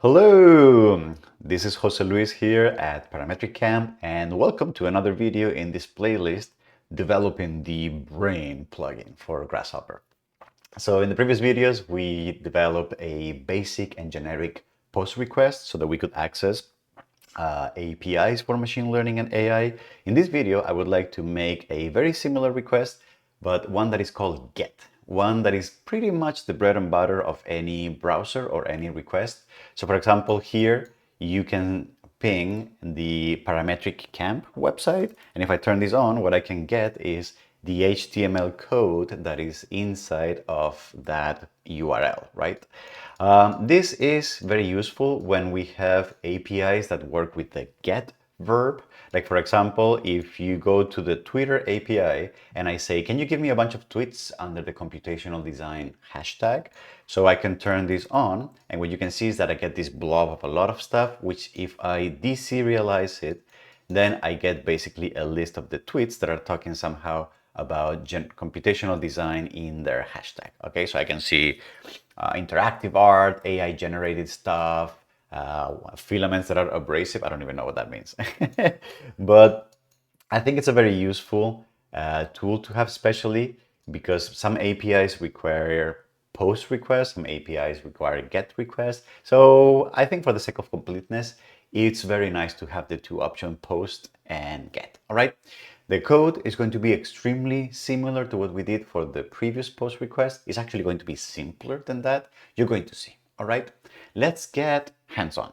Hello, this is Jose Luis here at Parametric Camp, and welcome to another video in this playlist developing the Brain plugin for Grasshopper. So in the previous videos, we developed a basic and generic post request so that we could access APIs for machine learning and AI. In this video, I would like to make a very similar request, but one that is called GET, one that is pretty much the bread and butter of any browser or any request. So for example, here you can ping the Parametric Camp website, and if I turn this on, what I can get is the HTML code that is inside of that URL, right? This is very useful when we have APIs that work with the get verb. Like for example, if you go to the Twitter API and I say, can you give me a bunch of tweets under the computational design hashtag? So I can turn this on, and what you can see is that I get this blob of a lot of stuff, which if I deserialize it, then I get basically a list of the tweets that are talking somehow about computational design in their hashtag. Okay, so I can see interactive art, AI generated stuff, filaments that are abrasive. I don't even know what that means. But I think it's a very useful tool to have, especially because some APIs require post requests, some APIs require get requests. So I think for the sake of completeness, it's very nice to have the two options, post and get. All right. The code is going to be extremely similar to what we did for the previous post request. It's actually going to be simpler than that. You're going to see. All right. Let's get hands-on.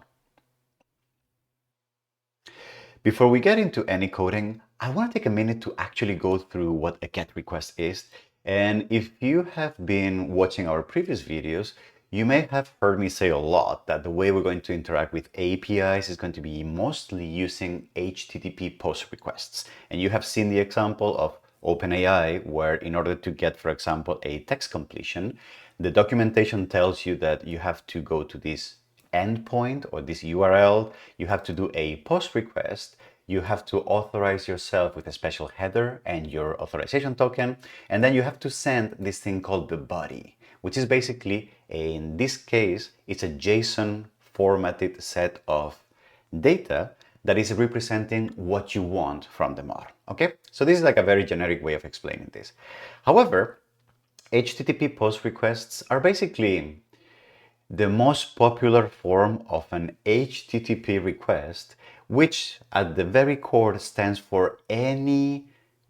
Before we get into any coding, I want to take a minute to actually go through what a GET request is. And if you have been watching our previous videos, you may have heard me say a lot that the way we're going to interact with APIs is going to be mostly using HTTP post requests. And you have seen the example of OpenAI, where in order to get, for example, a text completion, the documentation tells you that you have to go to this endpoint or this URL, you have to do a post request, you have to authorize yourself with a special header and your authorization token, and then you have to send this thing called the body, which is basically, in this case, it's a JSON formatted set of data that is representing what you want from the model. Okay, so this is like a very generic way of explaining this. However, HTTP post requests are basically the most popular form of an HTTP request, which at the very core stands for any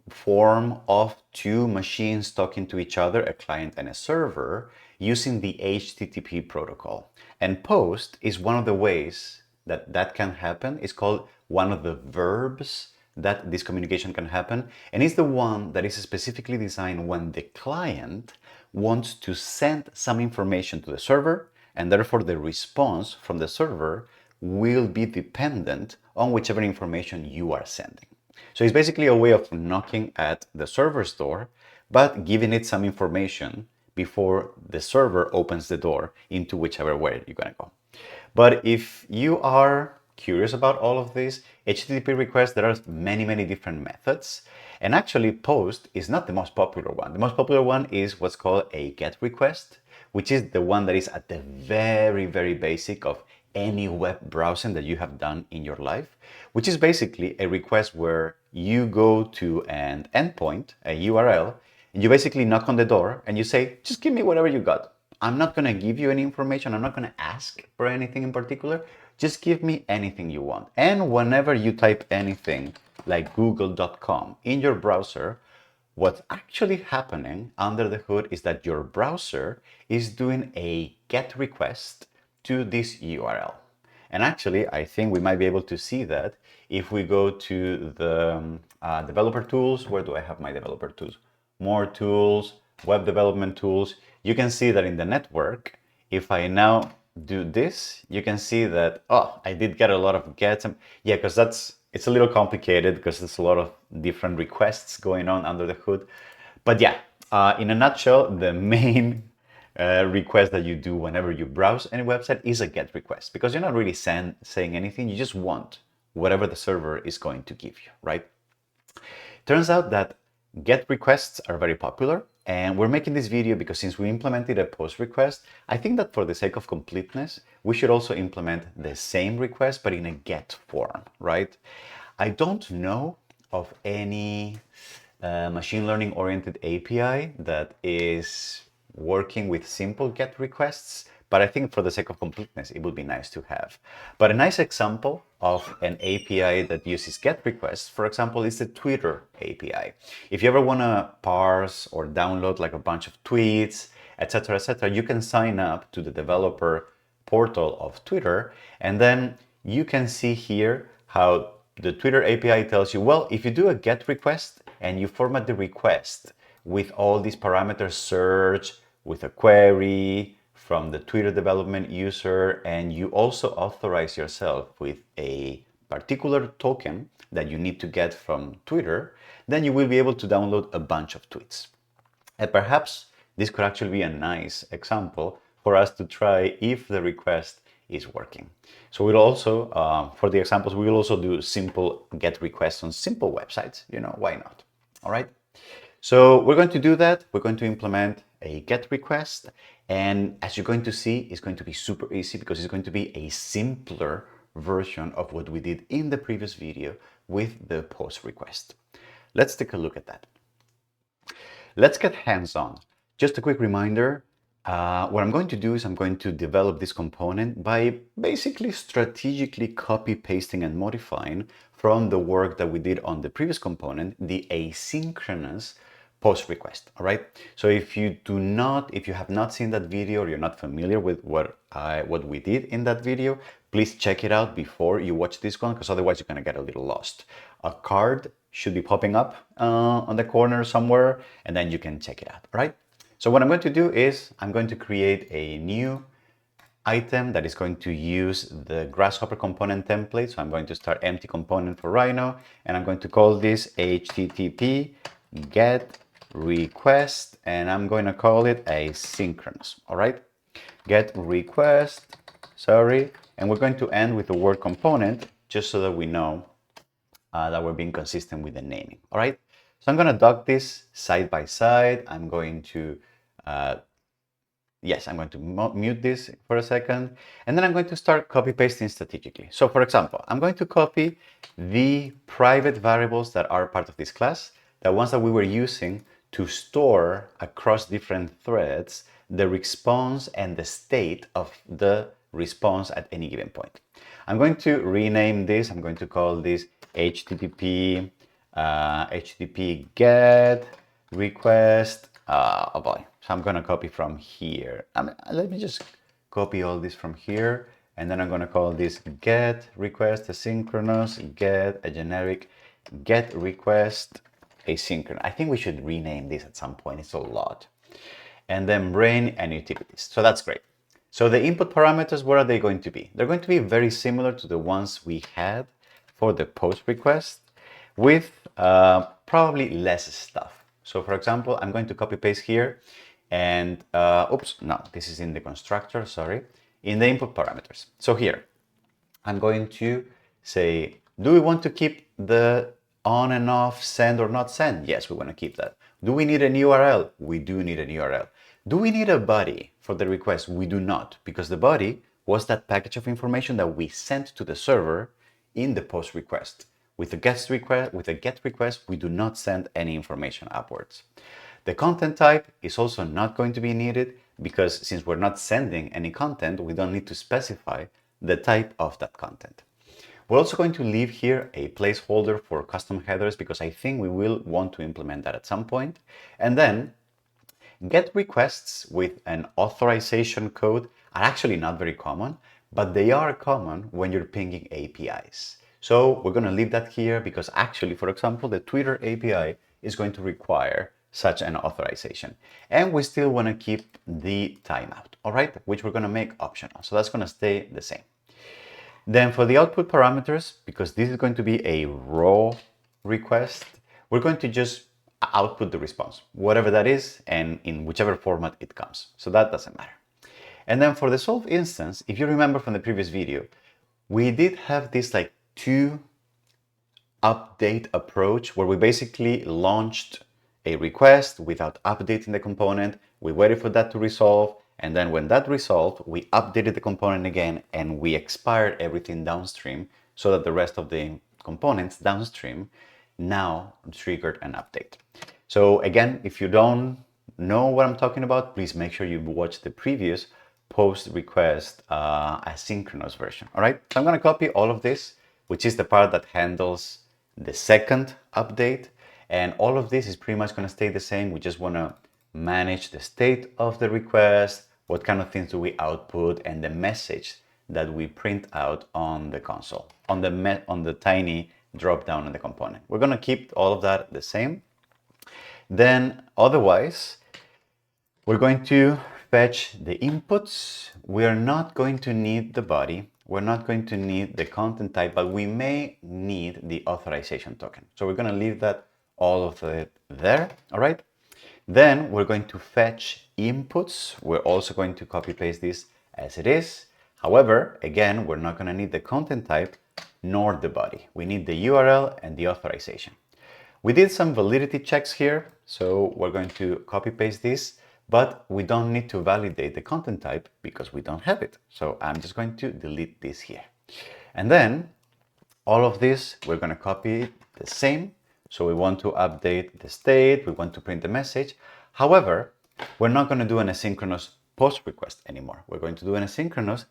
form of two machines talking to each other, a client and a server, using the HTTP protocol. And POST is one of the ways that that can happen. It's called one of the verbs that this communication can happen, and it's the one that is specifically designed when the client wants to send some information to the server, and therefore the response from the server will be dependent on whichever information you are sending. So it's basically a way of knocking at the server's door, but giving it some information before the server opens the door into whichever way you're going to go. But if you are curious about all of this, HTTP requests, there are many different methods. And actually, POST is not the most popular one. The most popular one is what's called a GET request, which is the one that is at the very basic of any web browsing that you have done in your life, which is basically a request where you go to an endpoint, a URL, and you basically knock on the door and you say, just give me whatever you got. I'm not going to give you any information. I'm not going to ask for anything in particular. Just give me anything you want. And whenever you type anything like google.com in your browser, what's actually happening under the hood is that your browser is doing a GET request to this URL. And actually, I think we might be able to see that if we go to the developer tools. Where do I have my developer tools? More tools, web development tools. You can see that in the network, if I now do this, you can see that, oh, I did get a lot of gets. Yeah, because it's a little complicated because there's a lot of different requests going on under the hood. But yeah, in a nutshell, the main request that you do whenever you browse any website is a GET request, because you're not really saying anything. You just want whatever the server is going to give you, right? Turns out that GET requests are very popular. And we're making this video because since we implemented a post request, I think that for the sake of completeness, we should also implement the same request, but in a get form, right? I don't know of any machine learning oriented API that is working with simple get requests, but I think for the sake of completeness, it would be nice to have. But a nice example of an API that uses get requests, for example, is the Twitter API. If you ever want to parse or download like a bunch of tweets, etc., you can sign up to the developer portal of Twitter, and then you can see here how the Twitter API tells you, well, if you do a get request and you format the request with all these parameters, search with a query from the Twitter development user, and you also authorize yourself with a particular token that you need to get from Twitter, then you will be able to download a bunch of tweets. And perhaps this could actually be a nice example for us to try if the request is working. So we'll also, for the examples, we will also do simple get requests on simple websites. You know, why not? All right. So we're going to do that. We're going to implement a get request. And as you're going to see, it's going to be super easy because it's going to be a simpler version of what we did in the previous video with the post request. Let's take a look at that. Let's get hands-on. Just a quick reminder, what I'm going to do is I'm going to develop this component by basically strategically copy, pasting, and modifying from the work that we did on the previous component, the asynchronous post request. All right. So if you have not seen that video or you're not familiar with what we did in that video, please check it out before you watch this one, because otherwise you're going to get a little lost. A card should be popping up on the corner somewhere, and then you can check it out. All right. So what I'm going to do is I'm going to create a new item that is going to use the Grasshopper component template. So I'm going to start empty component for Rhino, and I'm going to call this HTTP get request, and I'm going to call it asynchronous. All right, get request, sorry, and we're going to end with the word component just so that we know that we're being consistent with the naming. All right, so I'm going to dock this side by side. I'm going to yes, I'm going to mute this for a second, and then I'm going to start copy pasting strategically. So for example, I'm going to copy the private variables that are part of this class, the ones that we were using to store across different threads the response and the state of the response at any given point. I'm going to rename this. I'm going to call this HTTP get request. Oh boy. So I'm going to copy from here. Let me just copy all this from here. And then I'm going to call this get request asynchronous, get a generic get request asynchronous. I think we should rename this at some point. It's a lot. And then brain and utilities. So that's great. So the input parameters, what are they going to be? They're going to be very similar to the ones we had for the post request, with probably less stuff. So for example, I'm going to copy paste here, and oops, no, this is in the constructor, sorry, in the input parameters. So here, I'm going to say, do we want to keep the on and off, send or not send? Yes, we want to keep that. Do we need an URL? We do need an URL. Do we need a body for the request? We do not, because the body was that package of information that we sent to the server in the post request. With a get request, we do not send any information upwards. The content type is also not going to be needed, because since we're not sending any content, we don't need to specify the type of that content. We're also going to leave here a placeholder for custom headers, because I think we will want to implement that at some point. And then get requests with an authorization code are actually not very common, but they are common when you're pinging APIs. So we're going to leave that here, because actually, for example, the Twitter API is going to require such an authorization. And we still want to keep the timeout, all right, which we're going to make optional. So that's going to stay the same. Then for the output parameters, because this is going to be a raw request, we're going to just output the response, whatever that is, and in whichever format it comes. So that doesn't matter. And then for the solve instance, if you remember from the previous video, we did have this like two update approach where we basically launched a request without updating the component. We waited for that to resolve. And then when that resolved, we updated the component again and we expired everything downstream so that the rest of the components downstream now triggered an update. So again, if you don't know what I'm talking about, please make sure you watch the previous post request asynchronous version. All right, so I'm going to copy all of this, which is the part that handles the second update. And all of this is pretty much going to stay the same. We just want to manage the state of the request, what kind of things do we output, and the message that we print out on the console, on the tiny drop down on the component. We're going to keep all of that the same. Then otherwise, we're going to fetch the inputs. We are not going to need the body. We're not going to need the content type, but we may need the authorization token. So we're going to leave that all of it there. All right. Then we're going to fetch inputs. We're also going to copy paste this as it is. However, again, we're not going to need the content type nor the body. We need the URL and the authorization. We did some validity checks here, so we're going to copy paste this, but we don't need to validate the content type because we don't have it. So I'm just going to delete this here. And then all of this, we're going to copy it the same. So we want to update the state, we want to print the message. However, we're not going to do an asynchronous post request anymore. We're going to do an asynchronous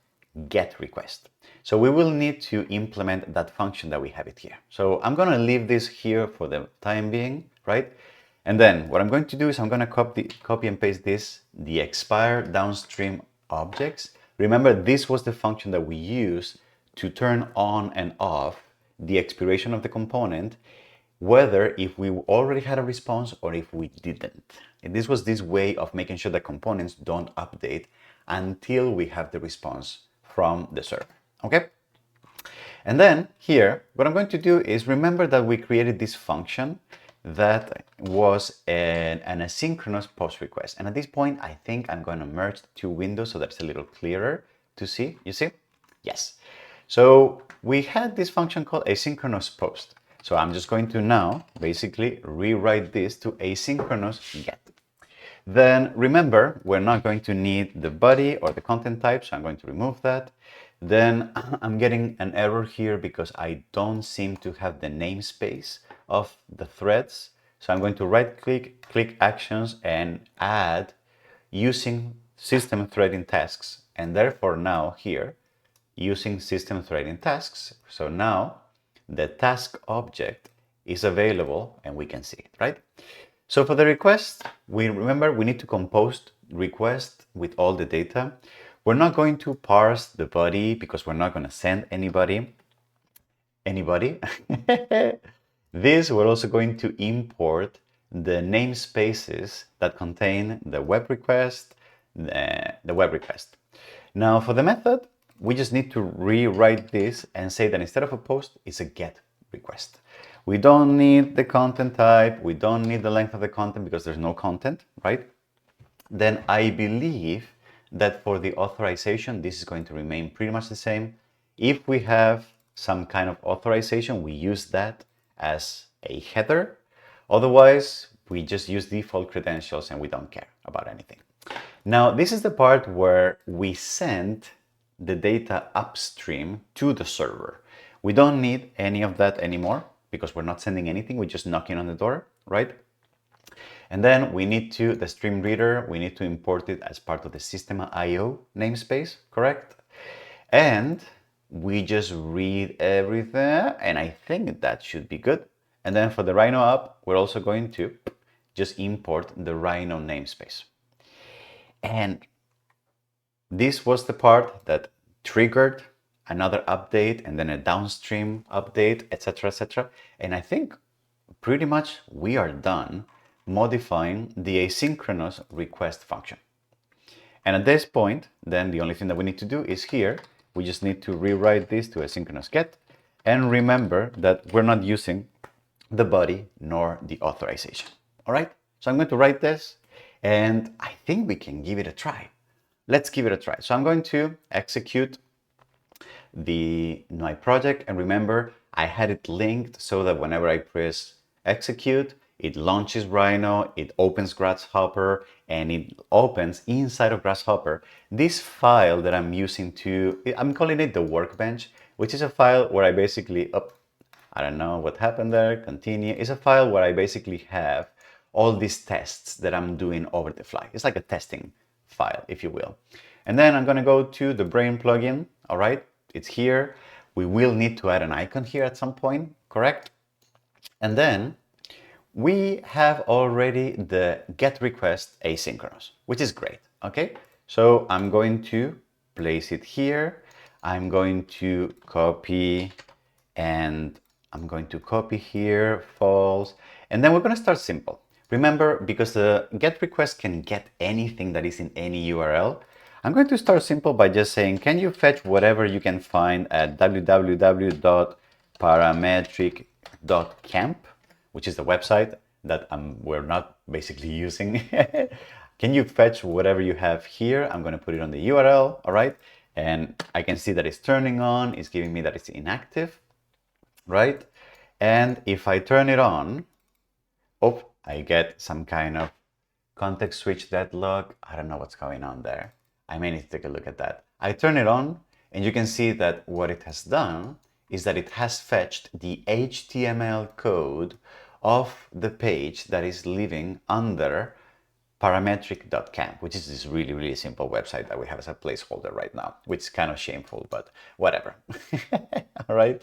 get request. So we will need to implement that function that we have it here. So I'm going to leave this here for the time being, right? And then what I'm going to do is I'm going to copy and paste this, the expire downstream objects. Remember, this was the function that we used to turn on and off the expiration of the component, whether if we already had a response or if we didn't. And this was this way of making sure that components don't update until we have the response from the server. Okay? And then here, what I'm going to do is remember that we created this function that was an asynchronous post request. And at this point, I think I'm going to merge the two windows so that it's a little clearer to see. You see? Yes. So we had this function called asynchronous post. So I'm just going to now basically rewrite this to asynchronous get. Then remember, we're not going to need the body or the content type, so I'm going to remove that. Then I'm getting an error here because I don't seem to have the namespace of the threads. So I'm going to right click, click actions and add using system threading tasks. And therefore now here, using system threading tasks. So now the task object is available and we can see it, right? So for the request, remember we need to compose request with all the data. We're not going to parse the body because we're not going to send anybody. This, we're also going to import the namespaces that contain the web request, the web request. Now for the method, we just need to rewrite this and say that instead of a post, it's a get request. We don't need the content type. We don't need the length of the content because there's no content, right? Then I believe that for the authorization, this is going to remain pretty much the same. If we have some kind of authorization, we use that as a header. Otherwise, we just use default credentials and we don't care about anything. Now, this is the part where we send the data upstream to the server. We don't need any of that anymore because we're not sending anything. We're just knocking on the door, right? And then we need to, the stream reader, we need to import it as part of the system IO namespace, correct? And we just read everything, and I think that should be good. And then for the Rhino app, we're also going to just import the Rhino namespace. And this was the part that triggered another update and then a downstream update, etc., etc. And I think pretty much we are done modifying the asynchronous request function. And at this point, then the only thing that we need to do is here, we just need to rewrite this to asynchronous get. And remember that we're not using the body nor the authorization. All right, so I'm going to write this and I think we can give it a try. Let's give it a try. So I'm going to execute my project, and remember I had it linked so that whenever I press execute, it launches Rhino, it opens Grasshopper, and it opens inside of Grasshopper this file that I'm using I'm calling it the workbench, which is a file where I basically, I don't know what happened there, continue. It's a file where I basically have all these tests that I'm doing over the fly. It's like a testing file, if you will. And then I'm going to go to the Brain plugin. All right, it's here. We will need to add an icon here at some point, correct? And then we have already the get request asynchronous, which is great. Okay, so I'm going to place it here. I'm going to copy, and I'm going to copy here, false, and then we're going to start simple. Remember, because the get request can get anything that is in any URL, I'm going to start simple by just saying, can you fetch whatever you can find at www.parametric.camp, which is the website that we're not basically using. Can you fetch whatever you have here? I'm going to put it on the URL, all right? And I can see that it's turning on, it's giving me that it's inactive, right? And if I turn it on, I get some kind of context switch deadlock. I don't know what's going on there. I may need to take a look at that. I turn it on, and you can see that what it has done is that it has fetched the HTML code of the page that is living under parametric.camp, which is this really, really simple website that we have as a placeholder right now, which is kind of shameful, but whatever. All right.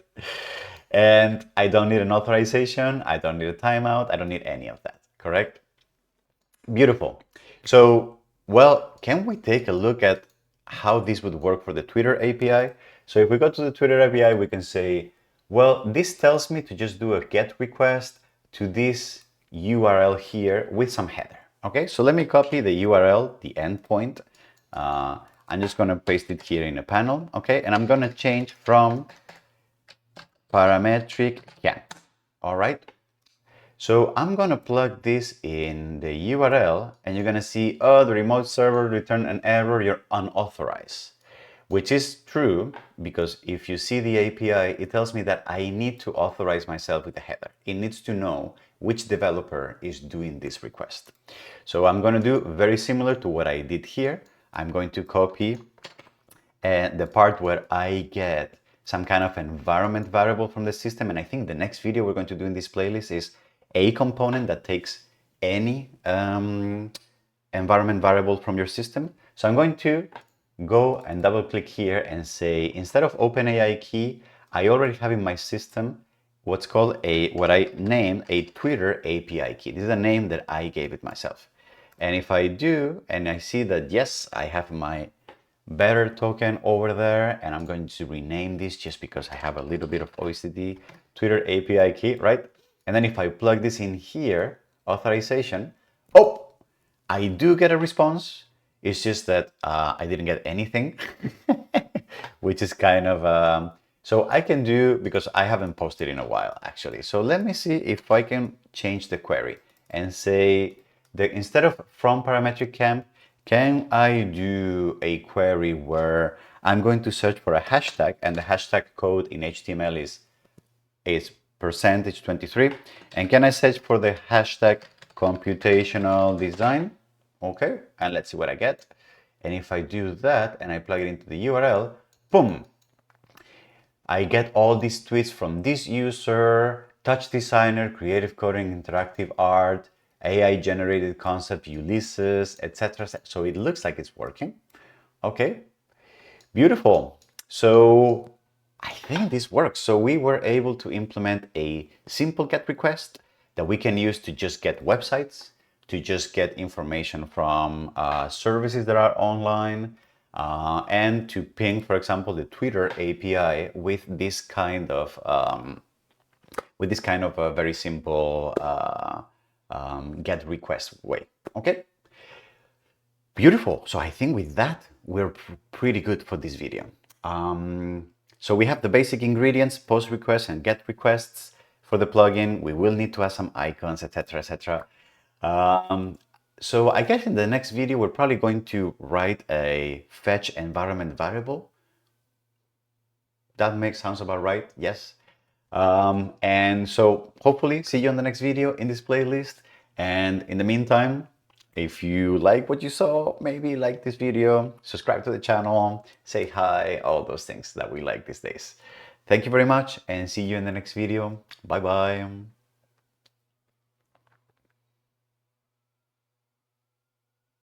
And I don't need an authorization. I don't need a timeout. I don't need any of that. Correct? Beautiful. So, well, can we take a look at how this would work for the Twitter API? So if we go to the Twitter API, we can say, well, this tells me to just do a GET request to this URL here with some header. Okay, so let me copy the URL, the endpoint. I'm just going to paste it here in a panel. Okay, and I'm going to change from parametric camp. All right. So I'm going to plug this in the URL, and you're going to see, oh, the remote server returned an error, you're unauthorized, which is true, because if you see the API, it tells me that I need to authorize myself with a header. It needs to know which developer is doing this request. So I'm going to do very similar to what I did here. I'm going to copy the part where I get some kind of environment variable from the system. And I think the next video we're going to do in this playlist is a component that takes any environment variable from your system. So I'm going to go and double click here and say, instead of OpenAI key, I already have in my system what's called what I named a Twitter API key. This is a name that I gave it myself. And if I do, and I see that, yes, I have my better token over there, and I'm going to rename this just because I have a little bit of OCD, Twitter API key, right? And then if I plug this in here, authorization, oh, I do get a response. It's just that I didn't get anything, which is kind of, so I can do, because I haven't posted in a while actually. So let me see if I can change the query and say that instead of from parametric camp, can I do a query where I'm going to search for a hashtag, and the hashtag code in HTML is %23, and can I search for the hashtag computational design? Okay, and let's see what I get. And if I do that and I plug it into the URL, boom, I get all these tweets from this user, touch designer, creative coding, interactive art, AI generated concept, Ulysses, etc. So it looks like it's working. Okay, beautiful. So I think this works. So we were able to implement a simple GET request that we can use to just get websites, to just get information from services that are online, and to ping, for example, the Twitter API with this kind of a very simple GET request way. Okay. Beautiful. So I think with that, we're pretty good for this video. So we have the basic ingredients, post requests and get requests for the plugin. We will need to add some icons, etc., etc. So I guess in the next video, we're probably going to write a fetch environment variable. That sounds about right. Yes. And so hopefully see you on the next video in this playlist. And in the meantime, if you like what you saw, maybe like this video, subscribe to the channel, say hi, all those things that we like these days. Thank you very much and see you in the next video. Bye bye.